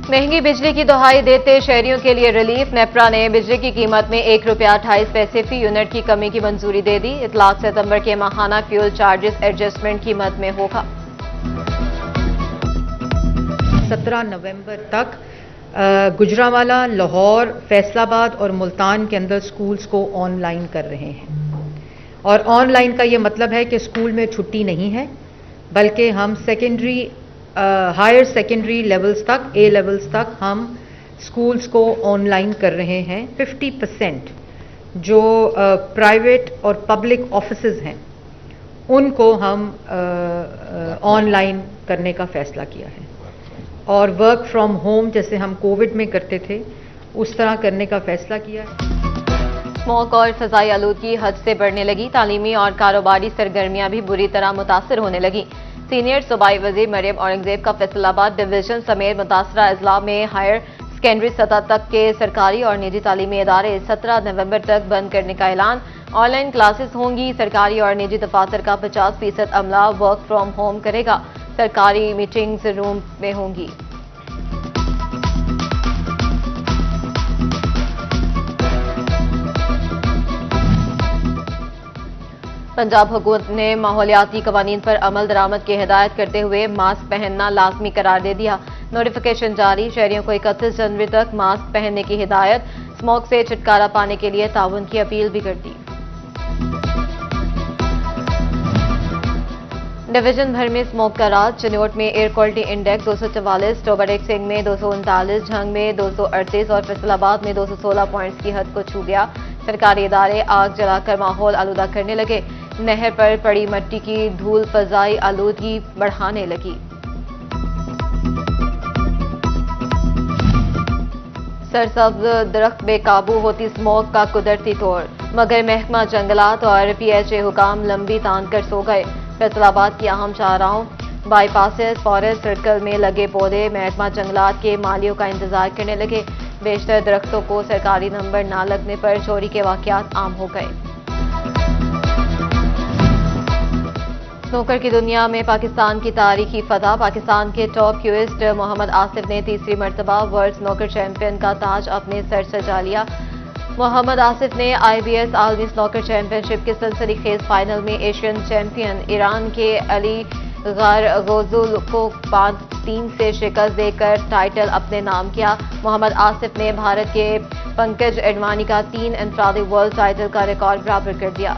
महंगी बिजली की दुहाई देते शहरियों के लिए रिलीफ। नेपरा ने बिजली की कीमत में ₹1.28 फी यूनिट की कमी की मंजूरी दे दी। इतलाक सितंबर के माहाना फ्यूल चार्जेस एडजस्टमेंट कीमत में होगा। 17 नवंबर तक गुजरांवाला, लाहौर, फैसलाबाद और मुल्तान के अंदर स्कूल्स को ऑनलाइन कर रहे हैं। और ऑनलाइन का ये मतलब है कि स्कूल में छुट्टी नहीं है, बल्कि हम हायर सेकेंडरी लेवल्स तक, ए लेवल्स तक हम स्कूल्स को ऑनलाइन कर रहे हैं। 50% जो प्राइवेट और पब्लिक ऑफिसेज हैं उनको हम ऑनलाइन करने का फैसला किया है। और वर्क फ्रॉम होम जैसे हम कोविड में करते थे उस तरह करने का फैसला किया है। स्मॉग और फजाई आलूदगी हद से बढ़ने लगी। तालीमी और कारोबारी सरगर्मियां भी बुरी तरह मुतासर होने लगी। सीनियर सूबाई वजीर मरियम औरंगजेब का फैसलाबाद डिवीजन समेत मुतासरा अजला में हायर सेकेंडरी सतह तक के सरकारी और निजी तालीमी इदारे 17 नवंबर तक बंद करने का ऐलान। ऑनलाइन क्लासेस होंगी। सरकारी और निजी दफातर का 50% अमला वर्क फ्रॉम होम करेगा। सरकारी मीटिंग्स रूम में होंगी। पंजाब हुकूमत ने माहौलियाती कवानीन पर अमल दरामद की हिदायत करते हुए मास्क पहनना लाजमी करार दे दिया। नोटिफिकेशन जारी। शहरियों को 31 जनवरी तक मास्क पहनने की हिदायत। स्मोक से छुटकारा पाने के लिए ताउन की अपील भी कर दी। डिवीजन भर में स्मोक का राज। चिन्नौट में एयर क्वालिटी इंडेक्स 244, टोबरक सिंह में 239, झंग में 238 और फैसलाबाद में 216 पॉइंट्स की हद को छू गया। सरकारी इदारे आग जलाकर माहौल आलूदा करने लगे। नहर पर पड़ी मिट्टी की धूल फजाई आलूदगी बढ़ाने लगी। सरसब्ज दरख्त बेकाबू होती स्मोक का कुदरती तौर, मगर महकमा जंगलात और PHA हुकाम लंबी तान कर सो गए। फैसलाबाद की अहम शाहराहों, बाईपासेस, फॉरेस्ट सर्कल में लगे पौधे महकमा जंगलात के मालियों का इंतजार करने लगे। बेशतर दरख्तों को सरकारी नंबर ना लगने पर चोरी के वाकयात आम हो गए। स्नूकर की दुनिया में पाकिस्तान की तारीखी फतह। पाकिस्तान के टॉप क्यूइस्ट मोहम्मद आसिफ ने तीसरी मरतबा वर्ल्ड स्नूकर चैंपियन का ताज अपने सर सजा लिया। मोहम्मद आसिफ ने IBS आलमी स्नूकर चैंपियनशिप के सनसनीखेज फाइनल में एशियन चैंपियन ईरान के अली गारगोजुल को 5-3 से शिकस्त देकर टाइटल अपने नाम किया। मोहम्मद आसिफ ने भारत के पंकज एडवाणी का 3 इंफरादी वर्ल्ड टाइटल का रिकॉर्ड बराबर कर दिया।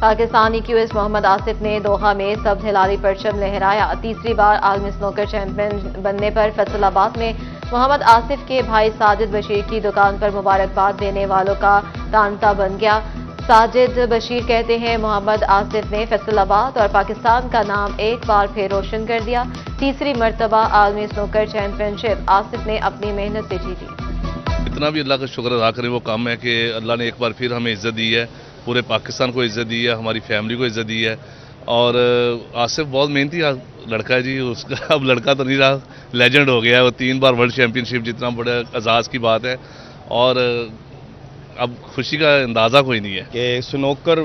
पाकिस्तानी क्यूइस्ट मोहम्मद आसिफ ने दोहा में सब्ज हिलाली परचम लहराया। तीसरी बार आलमी स्नूकर चैंपियन बनने पर फैसलाबाद में मोहम्मद आसिफ के भाई साजिद बशीर की दुकान पर मुबारकबाद देने वालों का तांता बन गया। साजिद बशीर कहते हैं, मोहम्मद आसिफ ने फैसलाबाद और पाकिस्तान का नाम एक बार फिर रोशन कर दिया। तीसरी मरतबा आलमी स्नूकर चैंपियनशिप आसिफ ने अपनी मेहनत से जीती। इतना भी अल्लाह का शुक्र अदा करें, वो काम है कि अल्लाह ने एक बार फिर हमें इज्जत दी है, पूरे पाकिस्तान को इज्जत दी है, हमारी फैमिली को इज्जत दी है। और आसिफ बहुत मेहनती लड़का है जी, उसका अब लड़का तो नहीं रहा, लेजेंड हो गया है। वो 3 बार वर्ल्ड चैंपियनशिप जितना बड़ा एजाज़ की बात है। और अब खुशी का अंदाज़ा कोई नहीं है कि स्नूकर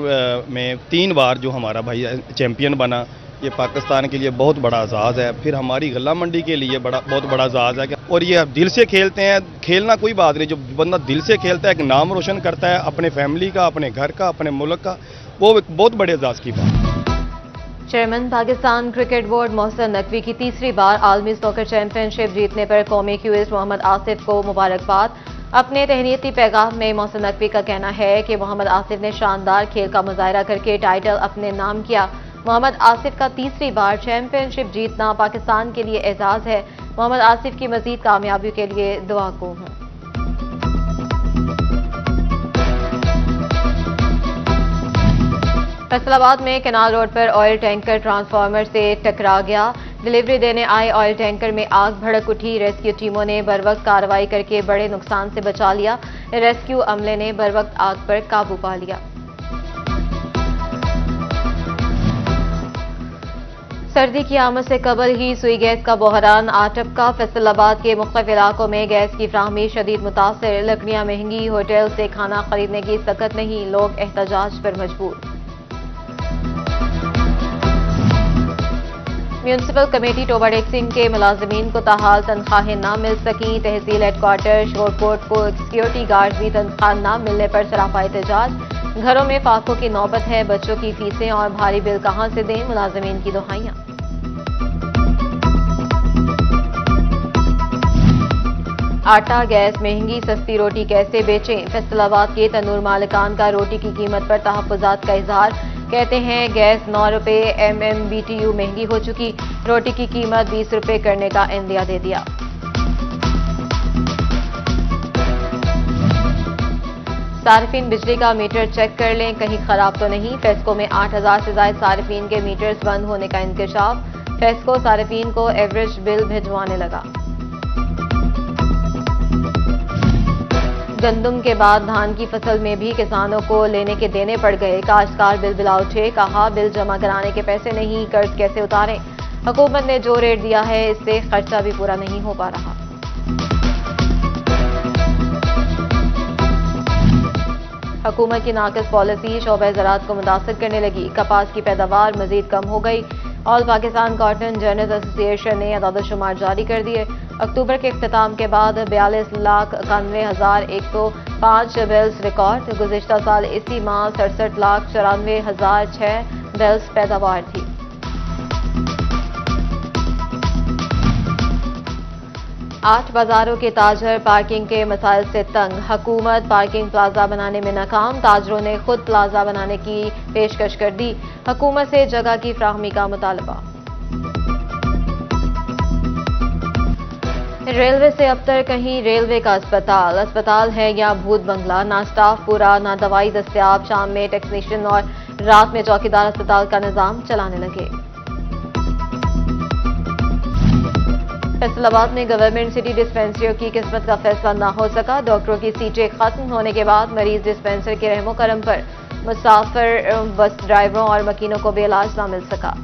में 3 बार जो हमारा भाई चैंपियन बना, ये पाकिस्तान के लिए बहुत बड़ा एजाज़ है। फिर हमारी गला मंडी के लिए बहुत बड़ा एजाज़ है। और ये दिल से खेलते हैं। खेलना कोई बात नहीं, जो बंदा दिल से खेलता है, एक नाम रोशन करता है अपने फैमिली का, अपने घर का, अपने मुल्क का, वो एक बहुत बड़े एजाज़ की बात है। Chairman Pakistan cricket board Mohsin Naqvi की तीसरी बार आलमी स्नूकर चैंपियनशिप जीतने पर कौमी क्यूइस्ट मोहम्मद आसिफ को मुबारकबाद। अपने तहनीती पैगाम में मोहसिन नकवी का कहना है कि मोहम्मद आसिफ ने शानदार खेल का मुजाहरा करके टाइटल अपने नाम किया। मोहम्मद आसिफ का तीसरी बार चैंपियनशिप जीतना पाकिस्तान के लिए एजाज़ है। मोहम्मद आसिफ की मजीद कामयाबी के लिए दुआ को हूँ। फैसलाबाद में कैनाल रोड पर ऑयल टैंकर ट्रांसफार्मर से टकरा गया। डिलीवरी देने आए ऑयल टैंकर में आग भड़क उठी। रेस्क्यू टीमों ने बरवक्त कार्रवाई करके बड़े नुकसान से बचा लिया। रेस्क्यू अमले ने बरवक्त आग पर काबू पा लिया। सर्दी की आमद से कबल ही सुई गैस का बहरान आटपका। फैसलाबाद के मुख्तलिफ इलाकों में गैस की फ्राहमी शदीद मुतासर। लकड़ियां महंगी, होटल से खाना खरीदने की सकत नहीं, लोग एहतजाज पर मजबूर। म्यूनिसिपल कमेटी टोबा डेक्सिंग के मुलाजमीन को ताहाल तनख्वाहें न मिल सकी। तहसील हेडक्वार्टर शोरकोट को सिक्योरिटी गार्ड भी तनख्वाह न मिलने पर सरापा एहतजाज। घरों में फाकों की नौबत है, बच्चों की फीसें और भारी बिल कहां से दें, मुलाजमीन की दुहाइयां। आटा गैस महंगी, सस्ती रोटी कैसे बेचें, फैसलाबाद के तंदूर मालिकान का रोटी की कीमत पर तहफ्फुजात का इजहार। कहते हैं गैस 9 रुपये MMBTU महंगी हो चुकी, रोटी की कीमत 20 रुपये करने का इंदिया दे दिया। सार्फिन बिजली का मीटर चेक कर लें, कहीं खराब तो नहीं। फेस्को में 8000 से ज्यादा सार्फिन के मीटर्स बंद होने का इंकशाफ। फेस्को सार्फिन को एवरेज बिल भिजवाने लगा। गंदम के बाद धान की फसल में भी किसानों को लेने के देने पड़ गए। काश्तकार बिल बिला उठे, कहा बिल जमा कराने के पैसे नहीं, कर्ज कैसे उतारें। हुकूमत ने जो रेट दिया है इससे खर्चा भी पूरा नहीं हो पा रहा। हुकूमत की नाकिस पॉलिसी शोबे ज़राअत को मुतासर करने लगी। कपास की पैदावार मजीद कम हो गई। All Pakistan cotton journals association ने अदाद-ओ-शुमार जारी कर दिए। अक्टूबर के इख्तिताम के बाद 42,91,105 बेल्स रिकॉर्ड। गुज़िश्ता साल इसी माह 67,94,006 बेल्स पैदावार थी। आठ बाजारों के ताजर पार्किंग के मसाइल से तंग। हुकूमत पार्किंग प्लाजा बनाने में नाकाम। ताजरों ने खुद प्लाजा बनाने की पेशकश कर दी। हुकूमत से जगह की फ्राहमी का मुतालबा। रेलवे से अब तक कहीं रेलवे का अस्पताल है या भूत बंगला। ना स्टाफ पूरा, ना दवाई दस्तयाब। शाम में टेक्नीशियन और रात में चौकीदार अस्पताल का निजाम चलाने लगे। फैसलाबाद में गवर्नमेंट सिटी डिस्पेंसरियों की किस्मत का फैसला न हो सका। डॉक्टरों की सीटें खत्म होने के बाद मरीज डिस्पेंसर के रहमो करम पर। मुसाफिर, बस ड्राइवरों और मकीनों को भी इलाज न मिल सका।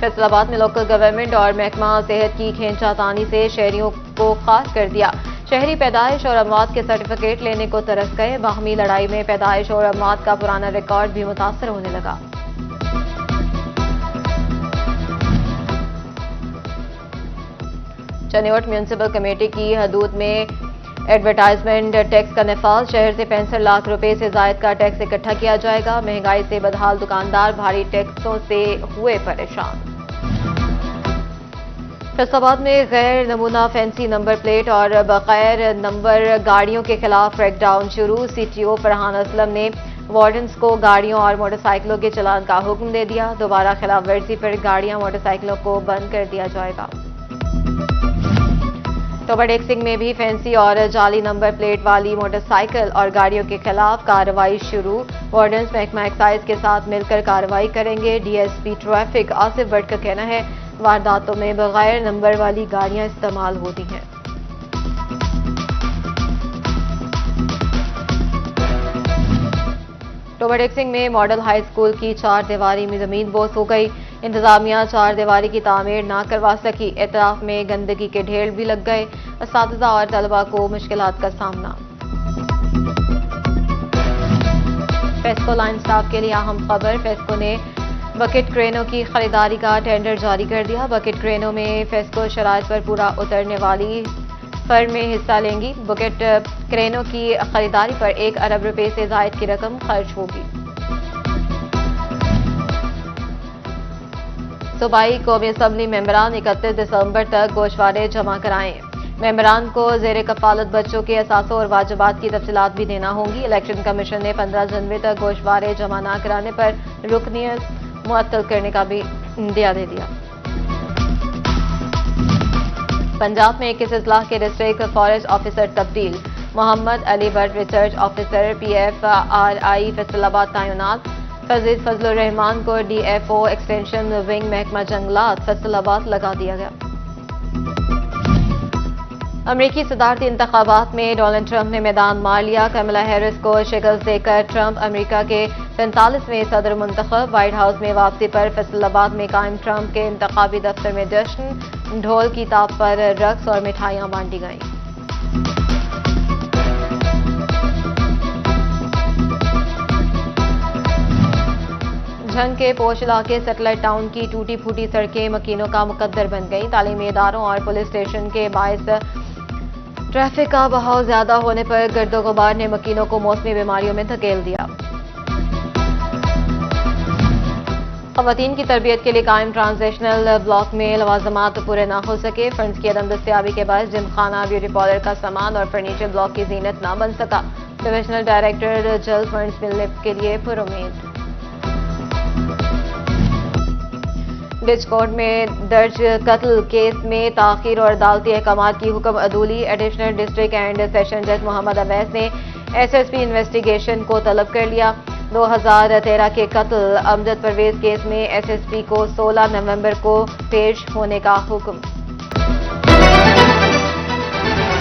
फैसलाबाद में लोकल गवर्नमेंट और महकमा सेहत की खींचातानी से शहरियों को खास कर दिया। शहरी पैदाइश और अमवात के सर्टिफिकेट लेने को तरस गए। बाहमी लड़ाई में पैदाइश और अमवात का पुराना रिकॉर्ड भी मुतासर होने लगा। चनियोट म्यूनिसिपल कमेटी की हदूद में एडवर्टाइजमेंट टैक्स का नफाज। शहर से 65 लाख रुपए से जायद का टैक्स इकट्ठा किया जाएगा। महंगाई से बदहाल दुकानदार भारी टैक्सों से हुए परेशान। फैसलाबाद में गैर नमूना फैंसी नंबर प्लेट और बगैर नंबर गाड़ियों के खिलाफ क्रैकडाउन शुरू। CTO फरहान असलम ने वार्डन्स को गाड़ियों और मोटरसाइकिलों के चलान का हुक्म दे दिया। दोबारा खिलाफ वर्जी पर गाड़ियां मोटरसाइकिलों को बंद कर दिया जाएगा। टोबा डेक्सिंग में भी फैंसी और जाली नंबर प्लेट वाली मोटरसाइकिल और गाड़ियों के खिलाफ कार्रवाई शुरू। वार्डन्स महकमा एक्साइज के साथ मिलकर कार्रवाई करेंगे। DSP ट्रैफिक आसिफ भट्ट का कहना है वारदातों में बगैर नंबर वाली गाड़ियां इस्तेमाल होती हैं। टोबा डेक्सिंग में मॉडल हाई स्कूल की 4 दीवारी में जमीन बोस हो गई। इंतजामिया 4 दीवारी की तामीर ना करवा सकी। एतराफ में गंदगी के ढेर भी लग गए। असातिज़ा और तलबा को मुश्किलात का सामना। फेस्को लाइन स्टाफ के लिए अहम खबर। फेस्को ने बकेट क्रेनों की खरीदारी का टेंडर जारी कर दिया। बकेट क्रेनों में फेस्को शराइत पर पूरा उतरने वाली फर्में हिस्सा लेंगी। बकेट क्रेनों की खरीदारी पर 1 अरब रुपए से जायद की रकम खर्च होगी। सूबाई कौमी असम्बली मेंबरान 31 दिसंबर तक गोशवारे जमा कराएं। मेंबरान को जेर कफालत बच्चों के असासों और वाजिबात की तफसीलात भी देना होंगी। इलेक्शन कमीशन ने 15 जनवरी तक गोशवारे जमा न कराने पर रुकनियत मुअत्तल करने का भी इंदिया दे दिया। पंजाब में 21 इजलास के डिस्ट्रिक्ट फॉरेस्ट ऑफिसर तब्दील। Mohammad Ali Bhatt research officer PFRI Faisalabad तैनात। फजलुर रहमान को DFO एक्सटेंशन विंग महकमा जंगलात फैसलाबाद लगा दिया गया। अमरीकी सदारती इंतखाबात में डोनाल्ड ट्रंप ने मैदान मार लिया। कमला हैरिस को शिकस्त देकर ट्रंप अमेरिका के 43वें सदर मुंतखब। व्हाइट हाउस में वापसी पर फैसलाबाद में कायम ट्रंप के इंतखाबी दफ्तर में जश्न। ढोल की ताप पर रक्स और मिठाइयां बांटी गईं। झंग के पोश इलाके सेटेलाइट टाउन की टूटी फूटी सड़कें मकीनों का मुकद्दर बन गई। तालीमी इदारों और पुलिस स्टेशन के बायस ट्रैफिक का बहाव ज्यादा होने पर गर्दो गुबार ने मकीनों को मौसमी बीमारियों में धकेल दिया। खवातीन की तरबियत के लिए कायम ट्रांजिशनल ब्लॉक में लवाजमात पूरे न हो सके। फंड्स की अदम दस्तियाबी के बाद जिम खाना, ब्यूटी पार्लर का सामान और फर्नीचर ब्लॉक की जीनत न बन सका। डिविजनल डायरेक्टर जल्द फंड्स मिलने के लिए पुरुम्मीद। डिचकोट में दर्ज कत्ल केस में ताखीर और अदालती अहकामात की हुक्म अदूली। एडिशनल डिस्ट्रिक्ट एंड सेशन जज मोहम्मद अवैस ने एसएसपी इन्वेस्टिगेशन को तलब कर लिया। 2013 के कत्ल अमजद परवेज केस में एसएसपी को 16 नवंबर को पेश होने का हुक्म।